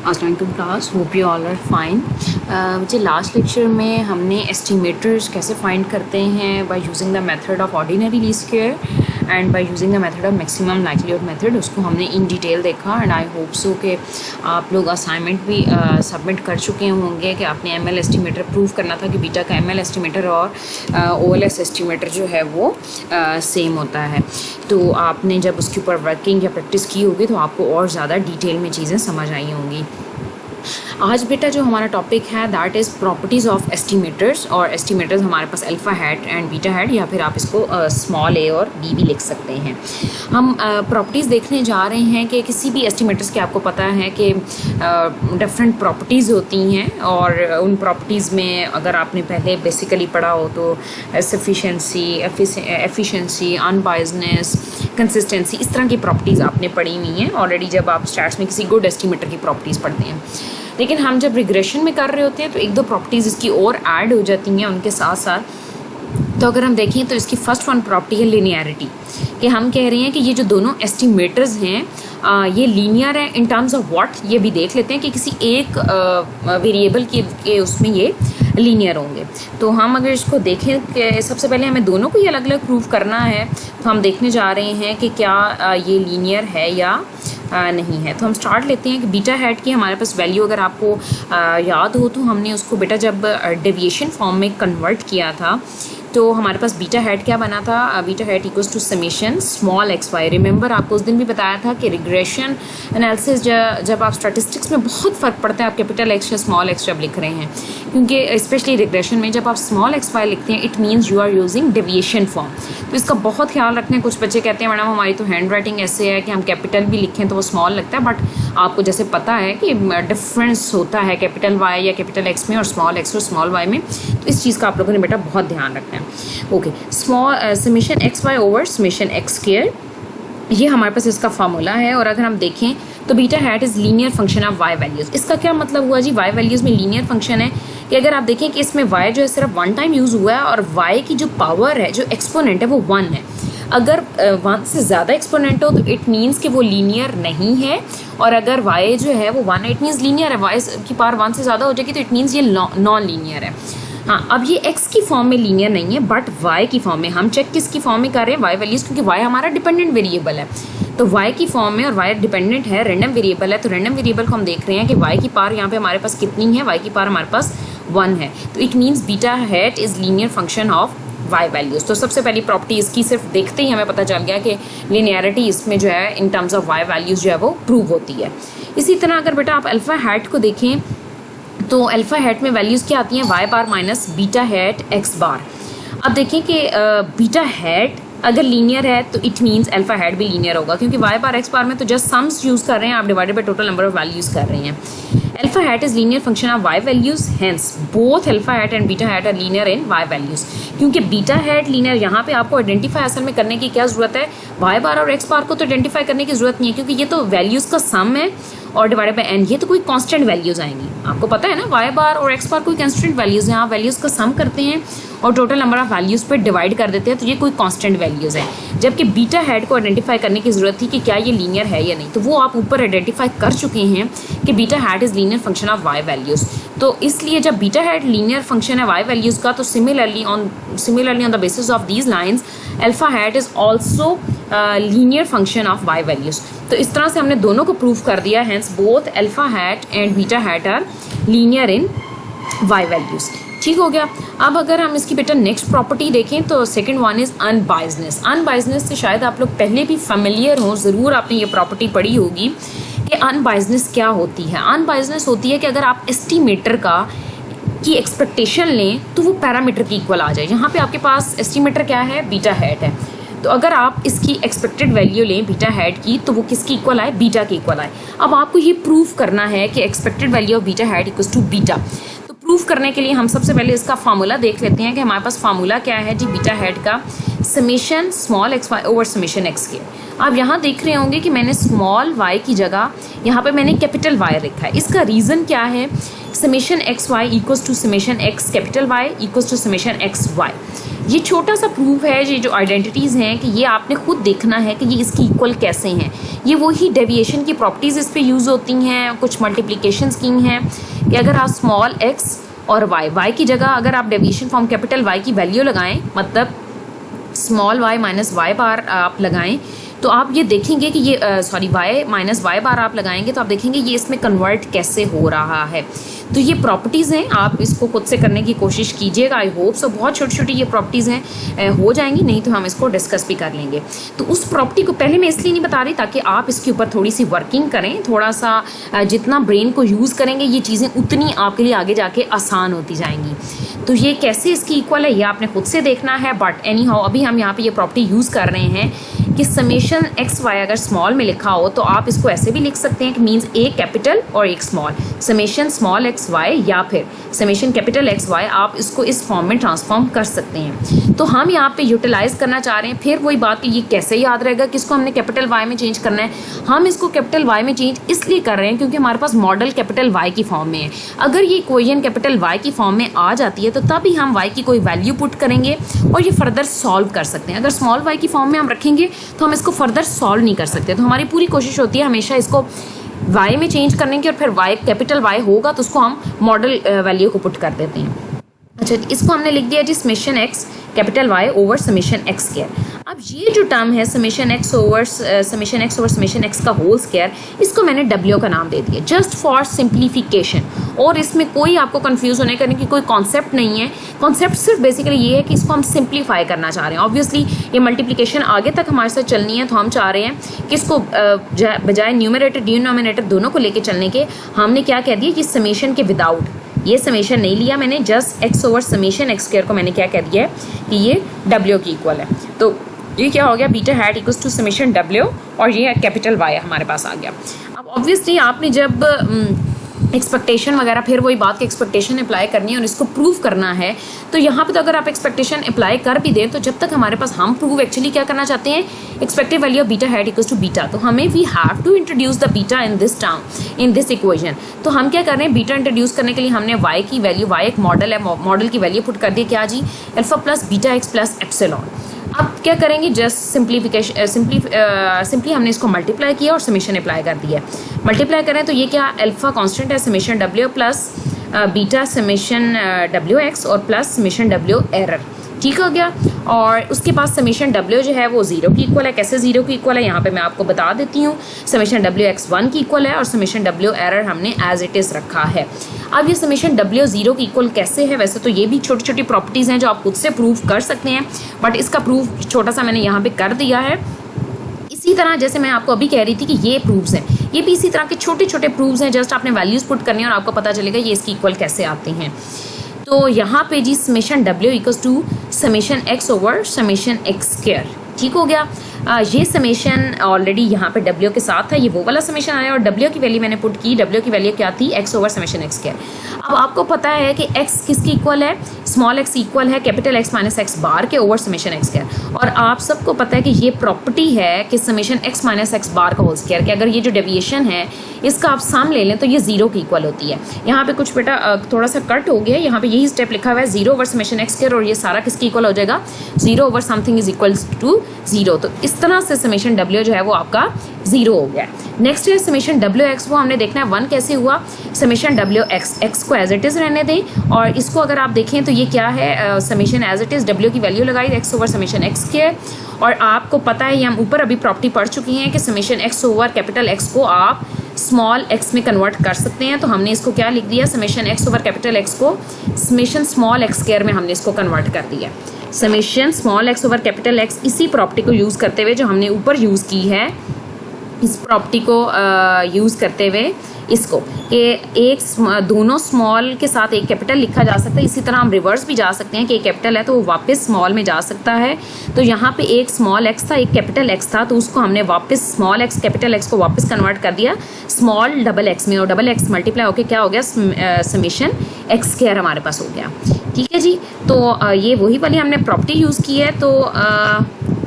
अस्सलाम वालेकुम class, hope you all are fine. मुझे लास्ट लेक्चर में हमने एस्टिमेटर्स कैसे फाइंड करते हैं by using the method of ordinary least square and by using the method of maximum likelihood method, उसको हमने इन डिटेल देखा। एंड आई होप सो कि आप लोग असाइनमेंट भी सबमिट कर चुके होंगे कि आपने एम एल एस्टिमेटर प्रूव करना था कि बीटा का एम एल एस्टिमेटर और ओ एल एस एस्टिमेटर जो है वो सेम होता है। तो आपने जब उसके ऊपर वर्किंग या प्रैक्टिस की होगी तो आपको और ज़्यादा डिटेल में चीज़ें समझ आई होंगी। आज बेटा जो हमारा टॉपिक है that is properties of estimators. और एस्टिमेटर्स हमारे पास alpha hat and beta hat, या फिर आप इसको स्मॉल ए और बी भी लिख सकते हैं। हम प्रॉपर्टीज़ देखने जा रहे हैं कि किसी भी एस्टिमेटर्स के आपको पता है कि डिफरेंट प्रॉपर्टीज़ होती हैं, और उन प्रॉपर्टीज़ में अगर आपने पहले बेसिकली पढ़ा हो तो सफिशेंसी, एफिशिएंसी, अनबायसनेस, कंसिस्टेंसी, इस तरह की प्रॉपर्टीज़ आपने पढ़ी हुई हैं ऑलरेडी जब आप स्टार्ट्स में किसी गुड एस्टिमेटर की प्रॉपर्टीज़ पढ़ते हैं। लेकिन हम जब रिग्रेशन में कर रहे होते हैं तो एक दो प्रॉपर्टीज़ इसकी और ऐड हो जाती हैं उनके साथ साथ। तो अगर हम देखें तो इसकी फर्स्ट वन प्रॉपर्टी है लीनियरिटी, कि हम कह रहे हैं कि ये जो दोनों एस्टिमेटर्स हैं ये लीनियर है इन टर्म्स ऑफ व्हाट। ये भी देख लेते हैं कि किसी एक वेरिएबल के उसमें ये लीनियर होंगे। तो हम अगर इसको देखें कि सबसे पहले हमें दोनों को ही अलग अलग प्रूव करना है, तो हम देखने जा रहे हैं कि क्या ये लीनियर है या नहीं है। तो हम स्टार्ट लेते हैं कि बीटा हैट की हमारे पास वैल्यू अगर आपको याद हो तो हमने उसको बेटा जब डेविएशन फॉर्म में कन्वर्ट किया था तो हमारे पास बीटा हैट क्या बना था, beta hat equals to summation small x y. Remember आपको उस दिन भी बताया था कि रिग्रेशन एनालिसिस जब आप स्टैटिस्टिक्स में बहुत फ़र्क पड़ता है आप कैपिटल एक्स या स्मॉल एक्स जब लिख रहे हैं, क्योंकि स्पेशली रिग्रेशन में जब आप स्मॉल एक्स वाई लिखते हैं it means you are using deviation form. तो इसका बहुत ख्याल रखना है। कुछ बच्चे कहते हैं मैडम हमारी तो हैंड राइटिंग ऐसे है कि हम कैपिटल भी लिखें तो वो स्मॉल लगता है, बट आपको जैसे पता है कि डिफरेंस होता है कैपिटल वाई या कैपिटल एक्स में और स्मॉल एक्स और स्मॉल वाई में, तो इस चीज़ का आप लोगों ने बेटा बहुत ध्यान रखना है। Okay, small summation x y over summation x square, ये हमारे पास इसका फार्मूला है। और अगर हम देखें तो beta hat is linear function of y values. इसका क्या मतलब हुआ जी, वाई वैल्यूज़ में लीनियर फंक्शन है कि अगर आप देखें कि इसमें वाई जो है सिर्फ वन टाइम यूज़ हुआ है और वाई की जो पावर है, जो एक्सपोनेंट है वो वन है। अगर वन से ज़्यादा एक्सपोनेंट हो तो इट मीन्स कि वो लीनियर नहीं है, और अगर वाई जो है वो वन है इट मीन्स लीनियर है। वाई की पावर वन से ज़्यादा हो जाएगी तो इट मीन्स ये नॉन लीनियर है। हाँ, अब ये x की फॉर्म में लीनियर नहीं है बट y की फॉर्म में। हम चेक किसकी फॉर्म में कर रहे हैं, y वैल्यूज़, क्योंकि y हमारा डिपेंडेंट वेरिएबल है तो y की फॉर्म में, और y डिपेंडेंट है, रैंडम वेरिएबल है। तो रैंडम वेरिएबल को हम देख रहे हैं कि y की पावर यहाँ पे हमारे पास कितनी है, y की पावर हमारे पास 1 है। तो it means beta hat is linear function of y values. तो सबसे पहली प्रॉपर्टी इसकी सिर्फ देखते ही हमें पता चल गया कि लिनियरिटी इसमें जो है in terms of y values जो है वो प्रूव होती है। इसी तरह अगर बेटा आप अल्फ़ा हैट को देखें तो अल्फ़ा हैट में वैल्यूज़ क्या आती हैं, Y bar minus beta hat x बार। अब देखें कि बीटा हैट अगर लीनियर है तो इट मीन्स अल्फ़ा हैट भी लीनियर होगा, क्योंकि वाई बार एक्स बार में तो जस्ट सम्स यूज़ कर रहे हैं आप, divided by total number of values कर रहे हैं। Alpha hat is linear function of y values, hence both alpha hat and beta hat are linear in y values. क्योंकि बीटा हैट लीनियर, यहाँ पे आपको आइडेंटिफाई असल में करने की क्या ज़रूरत है, वाई बार और एक्स बार को तो आइडेंटिफाई करने की ज़रूरत नहीं है, क्योंकि ये तो वैल्यूज़ का सम है और डिवाइडेड बाय एन, ये तो कोई कांस्टेंट वैल्यूज़ आएंगी। आपको पता है ना वाई बार और एक्स बार कोई कांस्टेंट वैल्यूज़ हैं, आप वैल्यूज़ का सम करते हैं और टोटल नंबर ऑफ वैल्यूज़ पर डिवाइड कर देते हैं, तो ये कोई कांस्टेंट वैल्यूज़ है। जबकि बीटा हैट को आइडेंटिफाई करने की ज़रूरत थी कि क्या ये लीनियर है या नहीं, तो वो आप ऊपर आइडेंटिफाई कर चुके हैं कि beta hat is linear function of y values. तो इसलिए जब बीटा हैट लीनियर फंक्शन है वाई वैल्यूज़ का, तो similarly on the basis of these lines alpha hat is also linear function of y values. तो इस तरह से हमने दोनों को प्रूव कर दिया, hence both alpha hat and beta hat are linear in y values. ठीक हो गया। अब अगर हम इसकी बेटा नेक्स्ट प्रॉपर्टी देखें तो second one is unbiasedness. Unbiasedness से शायद आप लोग पहले भी फेमिलियर हो, ज़रूर आपने ये प्रॉपर्टी पढ़ी होगी कि अनबायसनेस क्या होती है। अनबायसनेस होती है कि अगर आप एस्टिमेटर की एक्सपेक्टेशन लें तो वो पैरामीटर की इक्वल आ जाए। यहाँ पे आपके पास एस्टिमेटर क्या है, बीटा हैट है, तो अगर आप इसकी एक्सपेक्टेड वैल्यू लें बीटा हैट की तो वो किसकी इक्वल आए, बीटा की इक्वल आए। अब आपको ये प्रूव करना है कि expected value of beta hat equals to beta. तो प्रूव करने के लिए हम सबसे पहले इसका फार्मूला देख लेते हैं कि हमारे पास फार्मूला क्या है जी बीटा हैट का, summation small x y over summation x के। आप यहाँ देख रहे होंगे कि मैंने स्मॉल y की जगह यहाँ पे मैंने कैपिटल Y लिखा है। इसका रीज़न क्या है? Summation x y equals to summation x capital y equals to summation x y. ये छोटा सा प्रूफ है, ये जो आइडेंटिटीज़ हैं कि ये आपने खुद देखना है कि ये इसकी इक्वल कैसे हैं। ये वही डेविएशन की प्रॉपर्टीज़ इस पे यूज़ होती हैं, कुछ मल्टीप्लिकेशन की हैं कि अगर आप स्मॉल एक्स और y की जगह अगर आप डेविएशन फ्रॉम कैपिटल Y की वैल्यू लगाएं, मतलब स्मॉल y माइनस y बार आप लगाएं, तो आप ये देखेंगे कि ये y माइनस y बार आप लगाएंगे तो आप देखेंगे ये इसमें कन्वर्ट कैसे हो रहा है। तो ये प्रॉपर्टीज़ हैं, आप इसको खुद से करने की कोशिश कीजिएगा। आई होप सो बहुत छोटी छोटी ये प्रॉपर्टीज़ हैं, हो जाएंगी, नहीं तो हम इसको डिस्कस भी कर लेंगे। तो उस प्रॉपर्टी को पहले मैं इसलिए नहीं बता रही ताकि आप इसके ऊपर थोड़ी सी वर्किंग करें, थोड़ा सा जितना ब्रेन को यूज़ करेंगे ये चीज़ें उतनी आपके लिए आगे जाके आसान होती जाएंगी। तो ये कैसे इसकी इक्वल है ये आपने खुद से देखना है, बट एनी हाउ अभी हम यहाँ पे ये प्रॉपर्टी यूज़ कर रहे हैं कि समेशन एक्स वाई अगर स्मॉल में लिखा हो तो आप इसको ऐसे भी लिख सकते हैं कि मीन्स एक कैपिटल और एक small, summation small x y या फिर समेशन कैपिटल एक्स वाई, आप इसको इस फॉर्म में ट्रांसफॉर्म कर सकते हैं। तो हम यहाँ पे यूटिलाइज करना चाह रहे हैं, फिर वही बात कि ये कैसे याद रहेगा कि इसको हमने कैपिटल वाई में चेंज करना है। हम इसको कैपिटल वाई में चेंज इसलिए कर रहे हैं क्योंकि हमारे पास मॉडल कैपिटल वाई की फॉर्म में है। अगर ये इक्वेशन कैपिटल वाई की फॉर्म में आ जाती है तो तभी हम वाई की कोई वैल्यू पुट करेंगे और ये फर्दर सॉल्व कर सकते हैं। अगर स्मॉल वाई की फॉर्म में हम रखेंगे तो हम इसको फर्दर सॉल्व नहीं कर सकते। तो हमारी पूरी कोशिश होती है हमेशा इसको y में चेंज करने की, और फिर y कैपिटल Y होगा तो उसको हम मॉडल वैल्यू को पुट कर देते हैं। अच्छा, इसको हमने लिख दिया जी summation x capital Y over summation x square. अब ये जो टर्म है summation x over summation x का होल स्क्वायर, इसको मैंने w का नाम दे दिया जस्ट फॉर सिंप्लीफिकेशन, और इसमें कोई आपको कंफ्यूज होने करने की कोई कॉन्सेप्ट नहीं है। कॉन्सेप्ट सिर्फ बेसिकली ये है कि इसको हम सिंप्लीफाई करना चाह रहे हैं। ऑब्वियसली ये मल्टीप्लिकेशन आगे तक हमारे साथ चलनी है, तो हम चाह रहे हैं कि इसको बजाय न्यूमरेटर डिनोमिनेटर दोनों को लेके चलने के हमने क्या कह दिया कि समेशन के विदाउट, ये समेशन नहीं लिया मैंने, just x over summation x square को मैंने क्या कह दिया है कि ये w की इक्वल है। तो ये क्या हो गया, beta hat equals to summation w, और ये कैपिटल y हमारे पास आ गया। अब ऑब्वियसली आपने जब एक्सपेक्टेशन वगैरह, फिर वही बात की एक्सपेक्टेशन अप्लाई करनी है और इसको प्रूव करना है, तो यहाँ पे तो अगर आप एक्सपेक्टेशन अप्लाई कर भी दें तो जब तक हमारे पास, हम प्रूव एक्चुअली क्या करना चाहते हैं, expected value of beta hat equals to beta, तो हमें we have to introduce the beta in this term, in this equation. तो हम क्या कर रहे हैं, बीटा इंट्रोड्यूस करने के लिए हमने y की वैल्यू, y एक मॉडल है, मॉडल की वैल्यू पुट कर दी क्या जी, alpha plus beta x plus epsilon. अब क्या करेंगे, जस्ट सिंप्लीफिकेशन, सिंपली हमने इसको मल्टीप्लाई किया और समेशन अप्लाई कर दिया। मल्टीप्लाई करें तो ये क्या, अल्फा कांस्टेंट है summation w plus beta summation w x और प्लस समेशन w एरर, ठीक हो गया। और उसके बाद समेशन w जो है वो 0 की इक्वल है। कैसे 0 की इक्वल है यहाँ पे मैं आपको बता देती हूँ, समेशन w x 1 की इक्वल है और समेशन w एरर हमने एज इट इज़ रखा है। अब ये समेशन w 0 की इक्वल कैसे है, वैसे तो ये भी छोटी छोटी प्रॉपर्टीज़ हैं जो आप खुद से प्रूव कर सकते हैं, बट इसका प्रूफ छोटा सा मैंने यहाँ पे कर दिया है। इसी तरह जैसे मैं आपको अभी कह रही थी कि ये प्रूफ्स हैं, ये भी इसी तरह के छोटे छोटे प्रूफ्स हैं, जस्ट आपने वैल्यूज़ पुट करनी है और आपको पता चलेगा ये इसकी इक्वल कैसे आते हैं। तो यहाँ पे जी summation w equals to summation x over summation x square, ठीक हो गया। ये समेशन ऑलरेडी यहाँ पे w के साथ था, ये वो वाला समेशन आया और w की वैल्यू मैंने पुट की, w की वैल्यू क्या थी, x over summation x square. अब आपको पता है कि x किसकी इक्वल है, स्मॉल x इक्वल है कैपिटल x माइनस x बार के ओवर समेशन x स्क्वायर। और आप सबको पता है कि ये प्रॉपर्टी है कि समेशन x माइनस x बार का होल स्क्वायर, कि अगर ये जो डेविएशन है इसका आप सम ले लें तो ये 0 की इक्वल होती है। यहाँ पे कुछ बेटा थोड़ा सा कट हो गया, यहाँ पे यही स्टेप लिखा हुआ है 0 ओवर समेशन x स्क्वायर, और ये सारा किसकी इक्वल हो जाएगा, 0 over something is equal to 0। तो इस तरह से समेशन w जो है वो आपका 0 हो गया। नेक्स्ट है समेशन w x, वो हमने देखना है 1 कैसे हुआ, समेशन w x को एज इट इज़ रहने दें, और इसको अगर आप देखें तो ये क्या है, summation as it is w की वैल्यू लगाई x over summation x square. और आपको पता है ये हम ऊपर अभी प्रॉपर्टी पढ़ चुकी हैं कि summation x over capital x को आप स्मॉल x में कन्वर्ट कर सकते हैं। तो हमने इसको क्या लिख दिया, summation x over capital x को समेशन स्मॉल x स्क्वायर में हमने इसको कन्वर्ट कर दिया। Summation small x over capital x, इसी प्रॉपर्टी को यूज़ करते हुए जो हमने ऊपर यूज़ की है, इस प्रॉपर्टी को यूज़ करते हुए इसको कि एक दोनों स्मॉल के साथ एक कैपिटल लिखा जा सकता है। इसी तरह हम रिवर्स भी जा सकते हैं कि एक कैपिटल है तो वो वापस स्मॉल में जा सकता है। तो यहाँ पे एक स्मॉल एक्स था, एक कैपिटल एक्स था, तो उसको हमने वापस स्मॉल एक्स कैपिटल एक्स को वापस कन्वर्ट कर दिया स्मॉल डबल एक्स में, और डबल एक्स मल्टीप्लाई होकर क्या हो गया, समेशन एक्स स्क्वायर हमारे पास हो गया। ठीक है जी, तो ये वही वाली हमने प्रॉपर्टी यूज़ की है। तो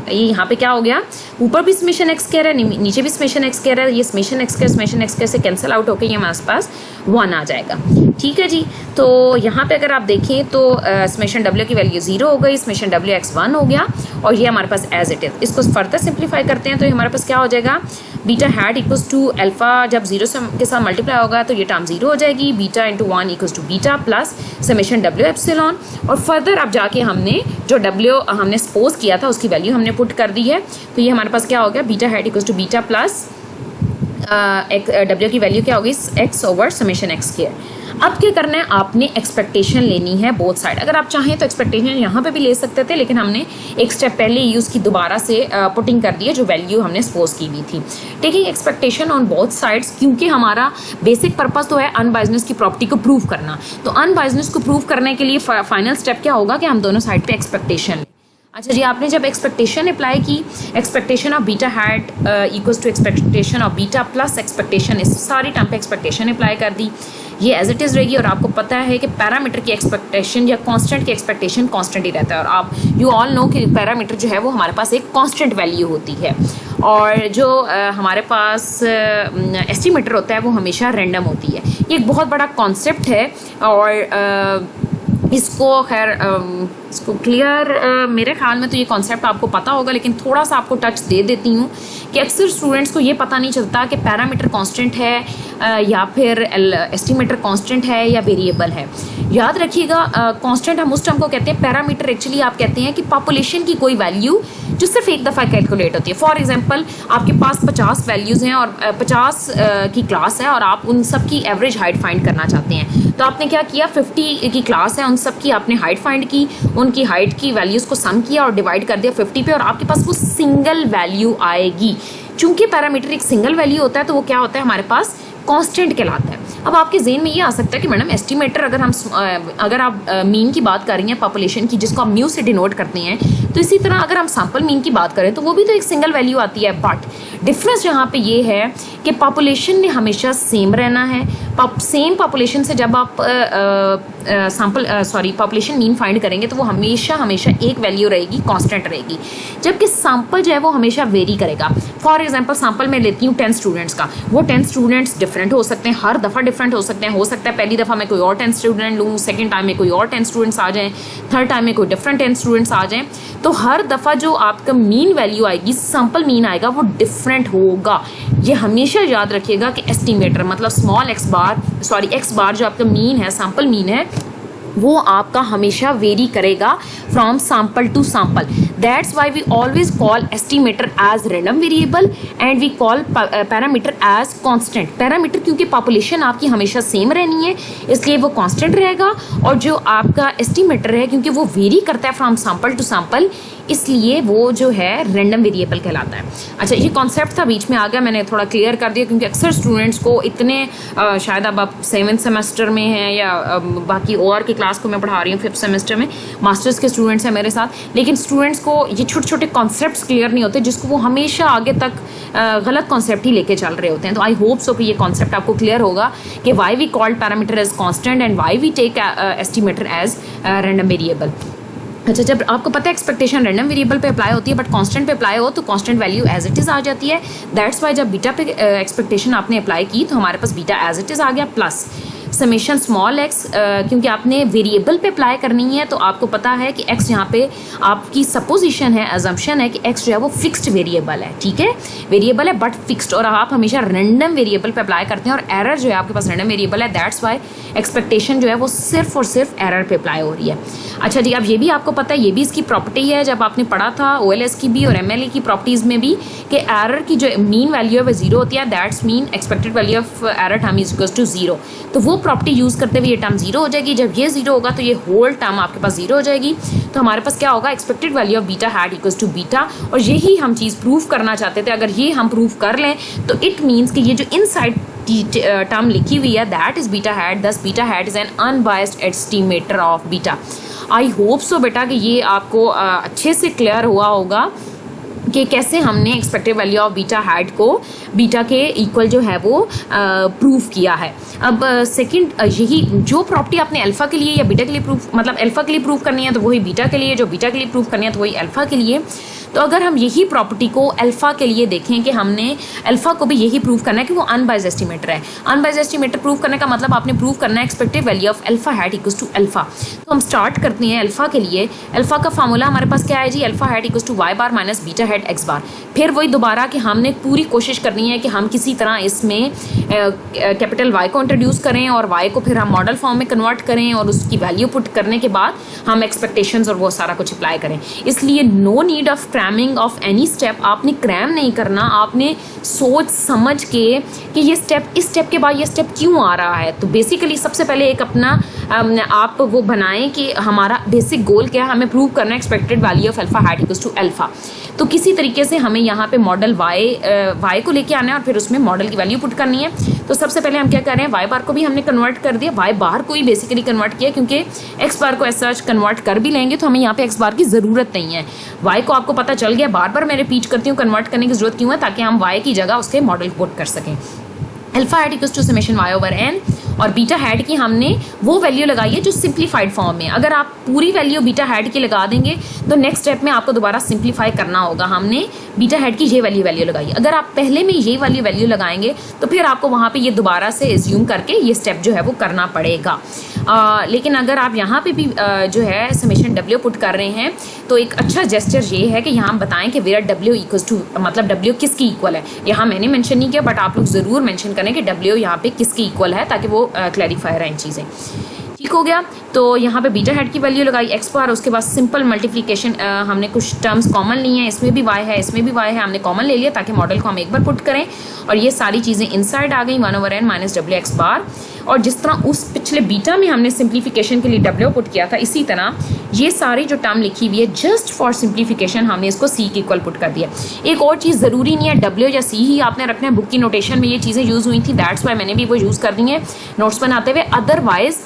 ये यहाँ पे क्या हो गया, ऊपर भी समेशन एक्स स्क्वायर है, नीचे भी समेशन एक्स स्क्वायर है, ये समेशन एक्स स्क्वायर से कैंसिल आउट होकर ये हमारे पास 1 आ जाएगा। ठीक है जी, तो यहाँ पे अगर आप देखें तो समेशन डब्ल्यू की वैल्यू 0 हो गई, समेशन डब्ल्यू एक्स 1 हो गया और ये हमारे पास एज इट इज। इसको फर्दर सिंप्लीफाई करते हैं तो ये हमारे पास क्या हो जाएगा, beta hat equals to alpha जब 0 के साथ मल्टीप्लाई होगा तो ये टर्म 0 हो जाएगी, beta into 1 equals to beta plus summation डब्ल्यू एप्सिलॉन। और फर्दर अब जाके हमने जो डब्ल्यू हमने सपोज किया था उसकी वैल्यू हमने पुट कर दी है, तो ये हमारे पास क्या हो गया, beta hat equals to beta plus डब्ल्यू की वैल्यू क्या होगी, x over summation x square. अब क्या करना है, आपने एक्सपेक्टेशन लेनी है बोथ साइड। अगर आप चाहें तो एक्सपेक्टेशन यहाँ पे भी ले सकते थे, लेकिन हमने एक स्टेप पहले ही उसकी दोबारा से पुटिंग कर दी है जो वैल्यू हमने सपोज की हुई थी। Taking expectation on both sides, क्योंकि हमारा बेसिक पर्पस तो है अनबायसनेस की प्रॉपर्टी को प्रूव करना। तो अनबायसनेस को प्रूव करने के लिए फाइनल स्टेप क्या होगा कि हम दोनों साइड पे एक्सपेक्टेशन। अच्छा जी, आपने जब एक्सपेक्टेशन अप्लाई की, expectation of beta hat equals to expectation of beta plus expectation, इस सारी टर्म पे एक्सपेक्टेशन अप्लाई कर दी, ये एज इट इज़ रहेगी। और आपको पता है कि पैरामीटर की एक्सपेक्टेशन या कांस्टेंट की एक्सपेक्टेशन कांस्टेंट ही रहता है, और आप यू ऑल नो कि पैरामीटर जो है वो हमारे पास एक कांस्टेंट वैल्यू होती है, और जो हमारे पास एस्टिमेटर होता है वो हमेशा रैंडम होती है। ये एक बहुत बड़ा कॉन्सेप्ट है, और इसको खैर इसको क्लियर मेरे ख्याल में तो ये कॉन्सेप्ट आपको पता होगा, लेकिन थोड़ा सा आपको टच दे देती हूँ कि अक्सर स्टूडेंट्स को ये पता नहीं चलता कि पैरामीटर कांस्टेंट है या फिर एस्टिमेटर कांस्टेंट है या वेरिएबल है। याद रखिएगा, कांस्टेंट हम उस टर्म को कहते हैं, पैरामीटर एक्चुअली आप कहते हैं कि पॉपुलेशन की कोई वैल्यू जो सिर्फ एक दफ़ा कैलकुलेट होती है। फॉर एग्जांपल आपके पास 50 वैल्यूज़ हैं और 50 की क्लास है और आप उन सब की एवरेज हाइट फाइंड करना चाहते हैं, तो आपने क्या किया, 50 की क्लास है, उन सब की आपने हाइट फाइंड की, उनकी हाइट की वैल्यूज़ को सम किया और डिवाइड कर दिया 50 पे, और आपके पास वो सिंगल वैल्यू आएगी। चूंकि पैरामीटर एक सिंगल वैल्यू होता है तो वो क्या होता है, हमारे पास कांस्टेंट कहलाता है। अब आपके जेहन में ये आ सकता है कि मैडम एस्टिमेटर अगर आप मीन की बात कर रही हैं पॉपुलेशन की, जिसको आप म्यू से डिनोट करते हैं, तो इसी तरह अगर हम सैंपल मीन की बात करें तो वो भी तो एक सिंगल वैल्यू आती है। बट डिफरेंस यहाँ पे ये है कि पॉपुलेशन ने हमेशा सेम रहना है। सेम पॉपुलेशन से जब आप पॉपुलेशन मीन फाइंड करेंगे तो वो हमेशा एक वैल्यू रहेगी, कांस्टेंट रहेगी, जबकि सैंपल जो है वो हमेशा वेरी करेगा। फॉर एग्जांपल सैंपल मैं लेती हूँ 10 स्टूडेंट्स का, वो 10 स्टूडेंट्स डिफरेंट हो सकते हैं, हर दफ़ा डिफरेंट हो सकते हैं। हो सकता है पहली दफ़ा मैं कोई और 10 स्टूडेंट लूँ, सेकेंड टाइम में कोई और 10 स्टूडेंट्स आ जाएँ, थर्ड टाइम में कोई डिफरेंट 10 स्टूडेंट्स आ जाएँ। तो हर दफ़ा जो आपका मीन वैल्यू आएगी, सैंपल मीन आएगा, वो डिफरेंट होगा। ये हमेशा याद रखिएगा कि एस्टिमेटर मतलब स्मॉल एक्स बार जो आपका मीन है, सैंपल मीन है, वो आपका हमेशा वेरी करेगा from sample to sample. That's why we always call estimator as random variable and we call parameter as constant. Parameter क्योंकि पॉपुलेशन आपकी हमेशा सेम रहनी है इसलिए वो कांस्टेंट रहेगा, और जो आपका एस्टिमेटर है क्योंकि वो वेरी करता है फ्रॉम सैंपल टू सैंपल, इसलिए वो जो है रैंडम वेरिएबल कहलाता है। अच्छा, ये कॉन्सेप्ट था बीच में आ गया, मैंने थोड़ा क्लियर कर दिया, क्योंकि अक्सर स्टूडेंट्स को इतने शायद अब आप 7th सेमेस्टर में हैं या बाकी और की क्लास को मैं पढ़ा रही हूँ 5th सेमेस्टर में, मास्टर्स के स्टूडेंट्स हैं मेरे साथ, लेकिन स्टूडेंट्स को ये छोटे छोटे कॉन्सेप्ट्स क्लियर नहीं होते, जिसको वो हमेशा आगे तक गलत कॉन्सेप्ट ही लेके चल रहे होते हैं। तो आई होप सो कि ये कॉन्सेप्ट आपको क्लियर होगा कि why we called parameter as constant and why we take estimator as random variable. अच्छा, जब आपको पता है एक्सपेक्टेशन रैंडम वेरिएबल पे अप्लाई होती है बट कांस्टेंट पे अप्लाई हो तो constant value as it is आ जाती है। दैट्स वाई जब बीटा पे एक्सपेक्टेशन आपने अप्लाई की तो हमारे पास बीटा एज इट इज़ आ गया प्लस समेशन स्मॉल एक्स, क्योंकि आपने वेरिएबल पे अप्लाई करनी है तो आपको पता है कि एक्स यहाँ पे आपकी सपोजिशन है, अजम्पशन है कि एक्स जो है वो फिक्स्ड वेरिएबल है। ठीक है, वेरिएबल है बट फिक्स्ड, और आप हमेशा रैंडम वेरिएबल पे अप्लाई करते हैं और एरर जो है आपके पास रैंडम वेरिएबल है। दैट्स वाई एक्सपेक्टेशन जो है वो सिर्फ और सिर्फ एरर पे अप्लाई हो रही है। अच्छा जी, अब ये भी आपको पता है, ये भी इसकी प्रॉपर्टी है, जब आपने पढ़ा था OLS की भी और MLE की प्रॉपर्टीज़ में भी, कि एरर की जो मीन वैल्यू है वो 0 होती है। That's mean expected value of error term is equals to 0। तो वो प्रॉपर्टी यूज़ करते हुए ये टर्म 0 हो जाएगी। जब ये 0 होगा तो ये होल टर्म आपके पास 0 हो जाएगी। तो हमारे पास क्या होगा, expected value of beta hat equals to beta, और यही हम चीज़ प्रूव करना चाहते थे। अगर ये हम प्रूव कर लें तो इट मीन्स कि ये जो इनसाइड टर्म लिखी हुई है दैट इज बीटा हैट, दस beta hat is an unbiased estimator of beta. I hope सो बेटा कि ये आपको अच्छे से क्लियर हुआ होगा कि कैसे हमने expected value of beta hat को बीटा के इक्वल जो है वो प्रूव किया है। अब सेकंड, यही जो प्रॉपर्टी आपने अल्फा के लिए या बीटा के लिए प्रूफ, मतलब अल्फा के लिए प्रूव करनी है तो वही बीटा के लिए, जो बीटा के लिए प्रूव करनी है तो वही अल्फा के लिए। तो अगर हम यही प्रॉपर्टी को अल्फ़ा के लिए देखें कि हमने अल्फ़ा को भी यही प्रूव करना है कि वो अनबायस्ड एस्टिमेटर है। अनबायस्ड एस्टिमेटर प्रूव करने का मतलब आपने प्रूव करना है expected value of alpha hat equals to alpha. तो हम स्टार्ट करते हैं अल्फ़ा के लिए। अल्फ़ा का फार्मूला हमारे पास क्या है जी, alpha hat equals to y bar minus beta hat x bar. फिर वही दोबारा कि हमने पूरी कोशिश करनी है कि हम किसी तरह इसमें कैपिटल वाई को इंट्रोड्यूस करें और वाई को फिर हम मॉडल फॉर्म में कन्वर्ट करें और उसकी वैल्यू पुट करने के बाद हम एक्सपेक्टेशंस और वो सारा कुछ अप्लाई करें। इसलिए no need of cramming of any step, आपने क्रैम नहीं करना, आपने सोच समझ के कि ये स्टेप, इस स्टेप के बाद ये स्टेप क्यों आ रहा है। तो बेसिकली सबसे पहले एक अपना आप वो बनाएं कि हमारा बेसिक गोल क्या है, हमें प्रूव करना है expected value of alpha hat equals to alpha. तो किसी तरीके से हमें यहाँ पे मॉडल वाई को लेके आना है और फिर उसमें मॉडल की वैल्यू पुट करनी है। तो सबसे पहले हम क्या कर रहे हैं, वाई बार को भी हमने कन्वर्ट कर दिया, वाई बार को ही बेसिकली कन्वर्ट किया, क्योंकि एक्स बार को ऐसा कन्वर्ट कर भी लेंगे तो हमें यहाँ पे एक्स बार की ज़रूरत नहीं है। वाई को आपको पता चल गया, बार बार मैं रिपीट करती हूँ कन्वर्ट करने की ज़रूरत क्यों है, ताकि हम वाई की जगह उसके मॉडल को पुट कर सकें। Alpha hat equals to summation y over n, और बीटा हैट की हमने वो वैल्यू लगाई है जो सिंप्लीफाइड फॉर्म में। अगर आप पूरी वैल्यू बीटा हैट की लगा देंगे तो नेक्स्ट स्टेप में आपको दोबारा सिंप्लीफाई करना होगा। हमने बीटा हैट की ये वैल्यू लगाई, अगर आप पहले में ये वैल्यू लगाएंगे तो फिर आपको वहाँ पे ये दोबारा से एज्यूम करके ये स्टेप जो है वो करना पड़ेगा। लेकिन अगर आप यहाँ पे भी जो है समेशन डब्ल्यू पुट कर रहे हैं तो एक अच्छा जेस्चर ये है कि यहाँ बताएं कि वेयर डब्ल्यू इक्वल्स टू, मतलब डब्ल्यू किसकी इक्वल है। यहाँ मैंने मेंशन नहीं किया बट आप लोग ज़रूर मेंशन करें कि डब्ल्यू यहाँ पे किसकी इक्वल है, ताकि वो क्लैरिफाई रहें चीज़ें। ठीक हो गया। तो यहाँ पे बीटा हेड की वैल्यू लगाई एक्स बार, उसके बाद सिंपल मल्टीप्लिकेशन, हमने कुछ टर्म्स कॉमन ली हैं, इसमें भी वाई है इसमें भी वाई है, हमने कॉमन ले लिया ताकि मॉडल को हम एक बार पुट करें और ये सारी चीज़ें इनसाइड आ गई 1 ओवर एन माइनस डब्ल्यू एक्स बार। और जिस तरह उस पिछले बीटा में हमने सिंप्लीफिकेशन के लिए डब्ल्यू पुट किया था, इसी तरह ये सारी जो टर्म लिखी हुई है जस्ट फॉर सिंप्लीफिकेशन हमने इसको सी के इक्वल पुट कर दिया। एक और चीज़ ज़रूरी नहीं है डब्ल्यू या सी ही आपने रखना है, बुक की नोटेशन में ये चीज़ें यूज़ हुई थी, दैट्स वाई मैंने भी वो यूज़ कर दी हैं नोट्स बनाते हुए। अदरवाइज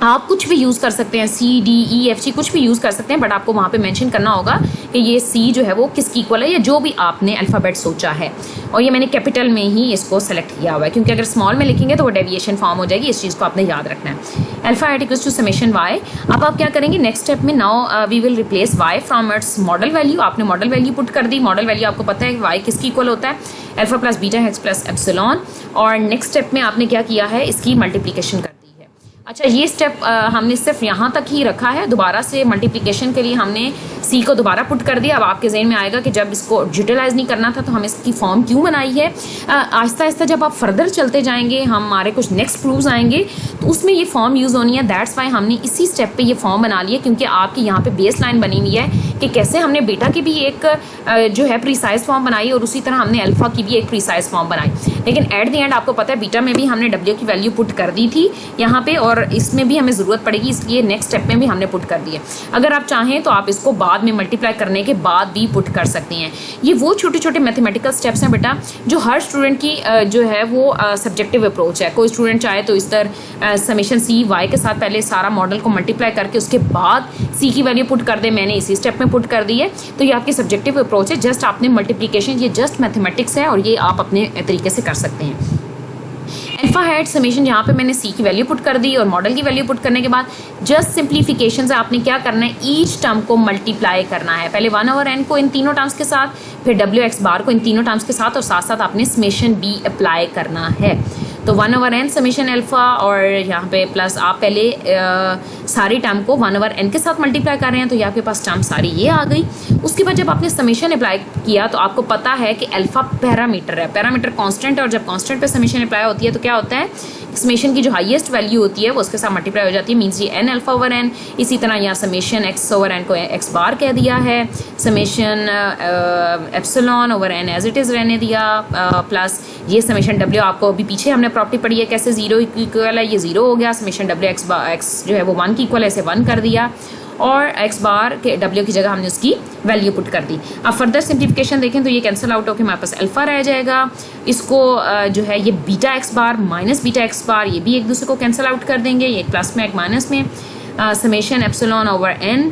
आप कुछ भी यूज़ कर सकते हैं, C D E F G कुछ भी यूज़ कर सकते हैं, बट आपको वहाँ पे मेंशन करना होगा कि ये सी जो है वो किसकी इक्वल है या जो भी आपने अल्फ़ाबेट सोचा है। और ये मैंने कैपिटल में ही इसको सेलेक्ट किया हुआ है, क्योंकि अगर स्मॉल में लिखेंगे तो वो डेविएशन फॉर्म हो जाएगी, इस चीज़ को आपने याद रखना है। Alpha hat equals to summation y. अब आप क्या करेंगे नेक्स्ट स्टेप में, now we will replace y from its model value. आपने मॉडल वैल्यू पुट कर दी, मॉडल वैल्यू आपको पता है वाई किसकी इक्वल होता है, alpha plus beta x plus epsilon. और नेक्स्ट स्टेप में आपने क्या किया है, इसकी मल्टीप्लिकेशन कर दी है। अच्छा, ये स्टेप हमने सिर्फ यहाँ तक ही रखा है, दोबारा से मल्टीप्लिकेशन के लिए हमने सी को दोबारा पुट कर दिया। अब आपके जहन में आएगा कि जब इसको यूटिलाइज नहीं करना था तो हमें इसकी फॉर्म क्यों बनाई है। आहिस्ता आहिस्ता जब आप फर्दर चलते जाएंगे, हमारे कुछ नेक्स्ट प्रूव्स आएंगे तो उसमें ये फॉर्म यूज़ होनी है। दैट्स वाई हमने इसी स्टेप पे ये फॉर्म बना लिया, क्योंकि आपकी यहाँ पे बेस लाइन बनी हुई है कि कैसे हमने बेटा की भी एक जो है प्रीसाइज फॉर्म बनाई और उसी तरह हमने अल्फा की भी एक प्रीसाइज फॉर्म बनाई। लेकिन एट द एंड आपको पता है बीटा में भी हमने डब्ल्यू की वैल्यू पुट कर दी थी यहाँ पे, और इसमें भी हमें ज़रूरत पड़ेगी, इसलिए नेक्स्ट स्टेप में भी हमने पुट कर दिया। अगर आप चाहें तो आप इसको बाद में मल्टीप्लाई करने के बाद भी पुट कर सकती हैं। ये वो छोटे छोटे मैथमेटिकल स्टेप्स हैं बेटा जो हर स्टूडेंट की जो है वो सब्जेक्टिव अप्रोच है। कोई स्टूडेंट चाहे तो इस तरह समेशन सी वाई के साथ पहले सारा मॉडल को मल्टीप्लाई करके उसके बाद सी की वैल्यू पुट कर दे, मैंने इसी स्टेप में पुट कर दी है। तो ये आपकी सब्जेक्टिव अप्रोच है, जस्ट आपने मल्टीप्लिकेशन, ये जस्ट मैथमेटिक्स है और ये आप अपने तरीके से कर सकते हैं। अल्फा हैट समेशन यहाँ पे मैंने सी की वैल्यू पुट कर दी और मॉडल की वैल्यू पुट करने के बाद जस्ट सिंप्लीफिकेशन से आपने क्या करना है, ईच टर्म को मल्टीप्लाई करना है। पहले 1 ओवर एन को इन तीनों टर्म्स के साथ, फिर डब्ल्यू एक्स बार को इन तीनों टर्म्स के साथ, और साथ साथ आपने समेशन बी अप्लाई करना है। तो 1 ओवर एन समेशन अल्फा और यहाँ पे प्लस आप पहले सारी टर्म को 1 ओवर एन के साथ मल्टीप्लाई कर रहे हैं, तो ये आपके पास टर्म सारी ये आ गई। उसके बाद जब आपने समेशन अप्लाई किया तो आपको पता है कि अल्फा पैरामीटर है, पैरामीटर कांस्टेंट, और जब कांस्टेंट पे समेशन अप्लाई होती है तो क्या होता है, समेशन की जो हाईएस्ट वैल्यू होती है वो उसके साथ मल्टीप्लाई हो जाती है, मीन्स ये एन अल्फा ओवर एन। इसी तरह यहाँ समेशन एक्स ओवर एन को एक्स बार कह दिया है, summation epsilon over n as it is रहने दिया, प्लस ये समेशन डब्ल्यू आपको अभी पीछे हमने प्रॉपर्टी पढ़ी है कैसे जीरो इक्वल है, ये जीरो हो गया। समेशन डब्ल्यू एक्स जो है वो 1 की इक्वल है, इसे 1 कर दिया, और एक्स बार के डब्ल्यू की जगह हमने उसकी वैल्यू पुट कर दी। अब फर्दर सिंप्लीफिकेशन देखें तो ये कैंसिल आउट होकर हमारे पास अल्फा रह जाएगा। इसको जो है ये बीटा एक्स बार माइनस बीटा एक्स बार, ये भी एक दूसरे को कैंसिल आउट कर देंगे, ये एक प्लस में एक माइनस में। Summation epsilon over n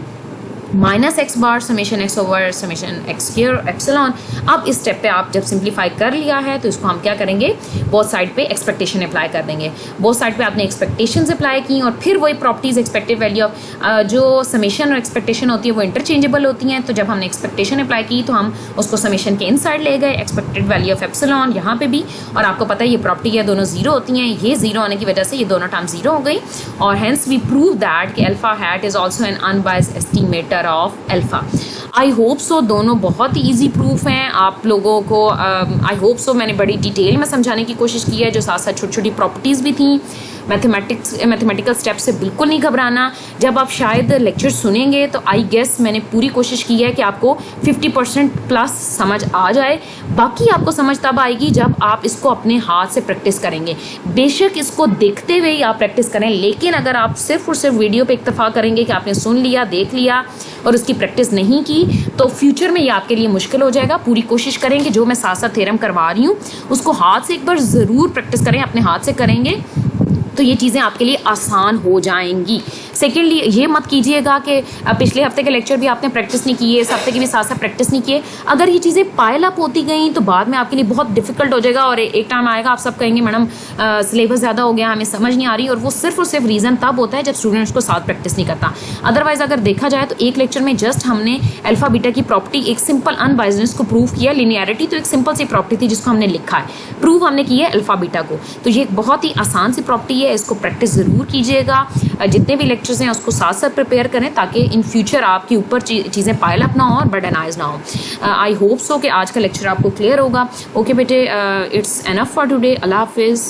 minus x bar summation x over summation x square epsilon. अब इस स्टेप पे आप जब सिंप्लीफाई कर लिया है तो इसको हम क्या करेंगे, बोथ साइड पे एक्सपेक्टेशन अप्लाई कर देंगे। बोथ साइड पे आपने एक्सपेक्टेशंस अप्लाई की और फिर वही प्रॉपर्टीज एक्सपेक्टेड वैल्यू ऑफ जो समेशन और एक्सपेक्टेशन होती है वो इंटरचेंजेबल होती हैं। तो जब हमने एक्सपेक्टेशन अप्लाई की तो हम उसको समेशन के इनसाइड ले गए, एक्सपेक्टेड वैल्यू ऑफ एप्सिलॉन यहाँ पे भी, और आपको पता है ये प्रॉपर्टी है दोनों जीरो होती हैं, ये जीरो होने की वजह से ये दोनों टर्म जीरो हो गई। और हेंस वी प्रूव दैट कि alpha hat is also an unbiased estimator of alpha. I hope सो दोनों बहुत ही ईजी प्रूफ हैं आप लोगों को। आई होप सो मैंने बड़ी डिटेल में समझाने की कोशिश की है, जो साथ साथ छोटी छोटी प्रॉपर्टीज़ भी थी। मैथमेटिकल स्टेप से बिल्कुल नहीं घबराना। जब आप शायद लेक्चर सुनेंगे तो आई गेस मैंने पूरी कोशिश की है कि आपको 50% प्लस समझ आ जाए। बाकी आपको समझ तब आएगी जब आप इसको अपने हाथ से प्रैक्टिस करेंगे। बेशक इसको देखते हुए ही आप प्रैक्टिस करें, लेकिन अगर आप सिर्फ और सिर्फ वीडियो पे इक्तफा करेंगे कि आपने सुन लिया, देख लिया और उसकी प्रैक्टिस नहीं की, तो फ्यूचर में ये आपके लिए मुश्किल हो जाएगा। पूरी कोशिश करेंगे जो मैं साथ साथ थ्योरम करवा रही हूँ उसको हाथ से एक बार ज़रूर प्रैक्टिस करें, अपने हाथ से करेंगे तो ये चीज़ें आपके लिए आसान हो जाएंगी। सेकेंडली ये मत कीजिएगा कि पिछले हफ्ते के लेक्चर भी आपने प्रैक्टिस नहीं किए, इस हफ्ते की भी साथ साथ प्रैक्टिस नहीं किए। अगर ये चीज़ें पायल अप होती गई तो बाद में आपके लिए बहुत डिफिकल्ट हो जाएगा और एक टाइम आएगा आप सब कहेंगे मैडम सिलेबस ज़्यादा हो गया, हमें समझ नहीं आ रही। और वो सिर्फ और सिर्फ रीज़न तब होता है जब स्टूडेंट उसको साथ प्रैक्टिस नहीं करता। अदरवाइज अगर देखा जाए तो एक लेक्चर में जस्ट हमने अल्फा बीटा की प्रॉपर्टी एक सिंपल अनबायस्डनेस को प्रूव किया। लिनियरिटी तो एक सिंपल सी प्रॉपर्टी थी जिसको हमने लिखा है, प्रूव हमने की है अल्फा बीटा को। तो ये एक बहुत ही आसान सी प्रॉपर्टी है, इसको प्रैक्टिस ज़रूर कीजिएगा। जितने भी लेक्चर्स हैं उसको साथ साथ प्रिपेयर करें ताकि इन फ्यूचर आपके ऊपर चीज़ें पायल अप ना हो और बर्डनाइज ना हो। आई होप सो कि आज का लेक्चर आपको क्लियर होगा। ओके बेटे, इट्स एनफ फॉर टुडे। अल्लाह हाफिज़।